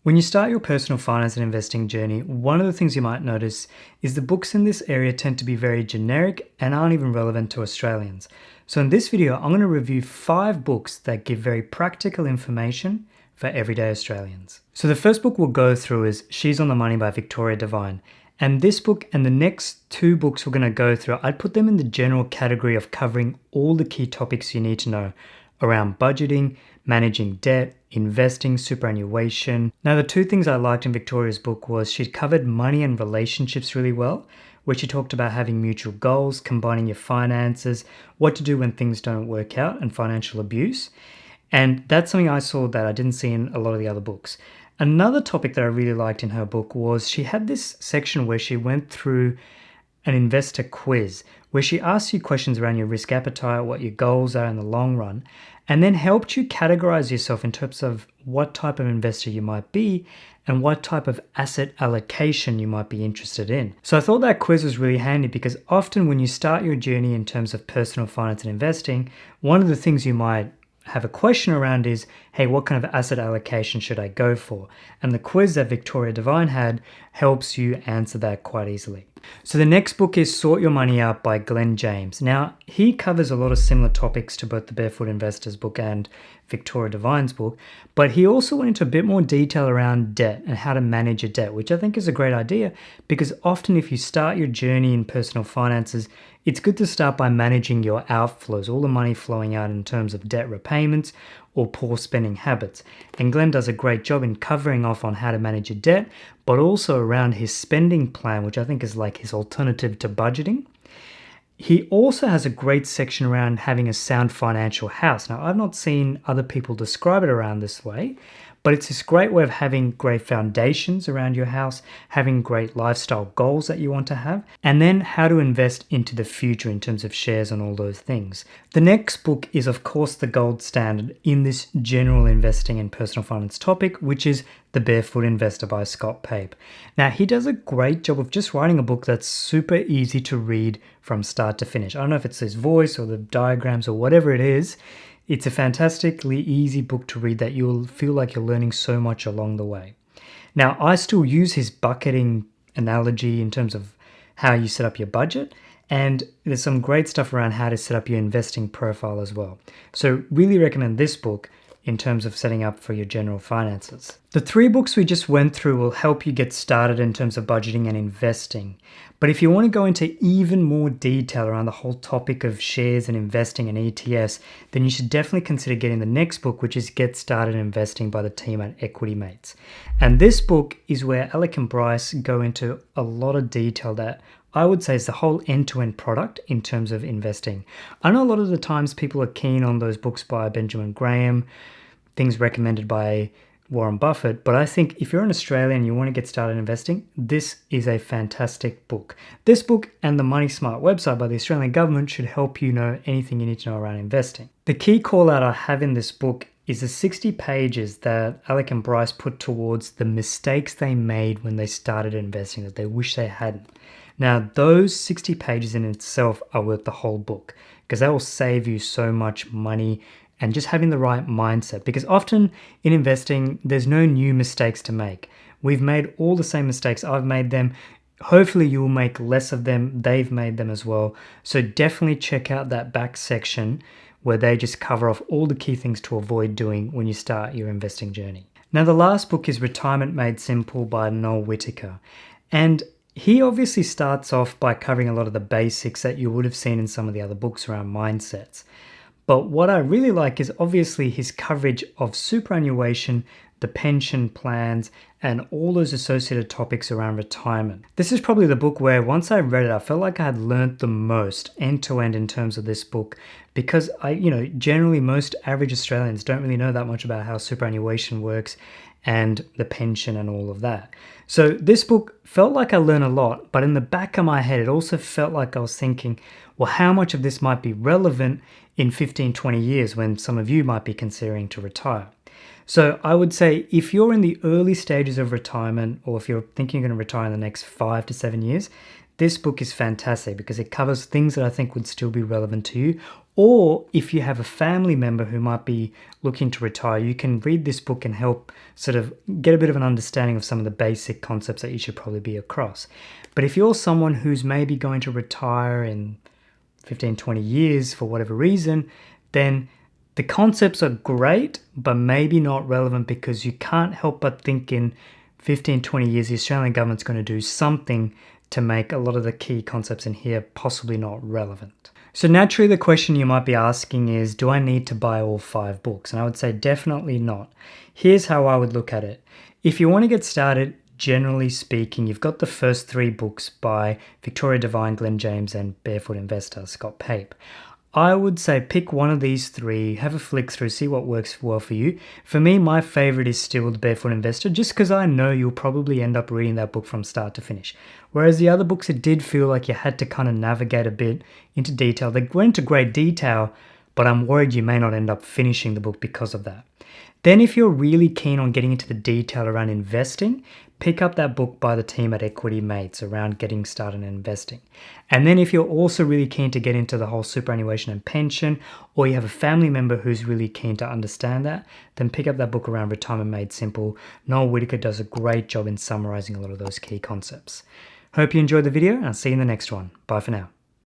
When you start your personal finance and investing journey, one of the things you might notice is the books in this area tend to be very generic and aren't even relevant to Australians. So in this video, I'm going to review 5 books that give very practical information for everyday Australians. So the first book we'll go through is She's on the Money by Victoria Devine. And this book and the next 2 books we're going to go through, I'd put them in the general category of covering all the key topics you need to know around budgeting, managing debt, investing, superannuation. Now, the 2 things I liked in Victoria's book was she covered money and relationships really well, where she talked about having mutual goals, combining your finances, what to do when things don't work out, and financial abuse. And that's something I saw that I didn't see in a lot of the other books. Another topic that I really liked in her book was she had this section where she went through an investor quiz where she asks you questions around your risk appetite, what your goals are in the long run, and then helped you categorize yourself in terms of what type of investor you might be and what type of asset allocation you might be interested in. So I thought that quiz was really handy because often when you start your journey in terms of personal finance and investing, one of the things you might have a question around is, hey, what kind of asset allocation should I go for? And the quiz that Victoria Devine had helps you answer that quite easily. So the next book is Sort Your Money Out by Glenn James. Now, he covers a lot of similar topics to both the Barefoot Investor's book and Victoria Devine's book, but he also went into a bit more detail around debt and how to manage your debt, which I think is a great idea because often if you start your journey in personal finances, it's good to start by managing your outflows, all the money flowing out in terms of debt repayments or poor spending habits. And Glenn does a great job in covering off on how to manage your debt, but also around his spending plan, which I think is like his alternative to budgeting. He also has a great section around having a sound financial house. Now, I've not seen other people describe it around this way, but it's this great way of having great foundations around your house, having great lifestyle goals that you want to have, and then how to invest into the future in terms of shares and all those things. The next book is, of course, the gold standard in this general investing and personal finance topic, which is The Barefoot Investor by Scott Pape. Now, he does a great job of just writing a book that's super easy to read from start to finish. I don't know if it's his voice or the diagrams or whatever it is. It's a fantastically easy book to read that you'll feel like you're learning so much along the way. Now, I still use his bucketing analogy in terms of how you set up your budget, and there's some great stuff around how to set up your investing profile as well. So really recommend this book in terms of setting up for your general finances. The 3 books we just went through will help you get started in terms of budgeting and investing. But if you want to go into even more detail around the whole topic of shares and investing and ETFs, then you should definitely consider getting the next book, which is Get Started Investing by the team at Equity Mates. And this book is where Alec and Bryce go into a lot of detail that I would say is the whole end-to-end product in terms of investing. I know a lot of the times people are keen on those books by Benjamin Graham, things recommended by Warren Buffett, but I think if you're an Australian and you want to get started investing, this is a fantastic book. This book and the Money Smart website by the Australian government should help you know anything you need to know around investing. The key call out I have in this book is the 60 pages that Alec and Bryce put towards the mistakes they made when they started investing that they wish they hadn't. Now, those 60 pages in itself are worth the whole book because that will save you so much money and just having the right mindset. Because often in investing, there's no new mistakes to make. We've made all the same mistakes. I've made them. Hopefully you'll make less of them. They've made them as well. So definitely check out that back section where they just cover off all the key things to avoid doing when you start your investing journey. Now, the last book is Retirement Made Simple by Noel Whittaker. And he obviously starts off by covering a lot of the basics that you would have seen in some of the other books around mindsets. But what I really like is obviously his coverage of superannuation, the pension plans, and all those associated topics around retirement. This is probably the book where once I read it, I felt like I had learned the most end to end in terms of this book because generally most average Australians don't really know that much about how superannuation works and the pension and all of that. So this book felt like I learned a lot, but in the back of my head, it also felt like I was thinking, well, how much of this might be relevant in 15, 20 years when some of you might be considering to retire? So I would say if you're in the early stages of retirement or if you're thinking you're going to retire in the next 5 to 7 years, this book is fantastic because it covers things that I think would still be relevant to you. Or if you have a family member who might be looking to retire, you can read this book and help sort of get a bit of an understanding of some of the basic concepts that you should probably be across. But if you're someone who's maybe going to retire in 15, 20 years for whatever reason, then the concepts are great, but maybe not relevant because you can't help but think in 15, 20 years, the Australian government's going to do something to make a lot of the key concepts in here possibly not relevant. So naturally, the question you might be asking is, do I need to buy all 5 books? And I would say definitely not. Here's how I would look at it. If you want to get started, generally speaking, you've got the first 3 books by Victoria Devine, Glenn James, and Barefoot Investor, Scott Pape. I would say pick one of these 3, have a flick through, see what works well for you. For me, my favorite is still The Barefoot Investor, just because I know you'll probably end up reading that book from start to finish. Whereas the other books, it did feel like you had to kind of navigate a bit into detail. They went into great detail, but I'm worried you may not end up finishing the book because of that. Then if you're really keen on getting into the detail around investing, pick up that book by the team at Equity Mates around getting started in investing. And then if you're also really keen to get into the whole superannuation and pension, or you have a family member who's really keen to understand that, then pick up that book around Retirement Made Simple. Noel Whittaker does a great job in summarizing a lot of those key concepts. Hope you enjoyed the video, and I'll see you in the next one. Bye for now.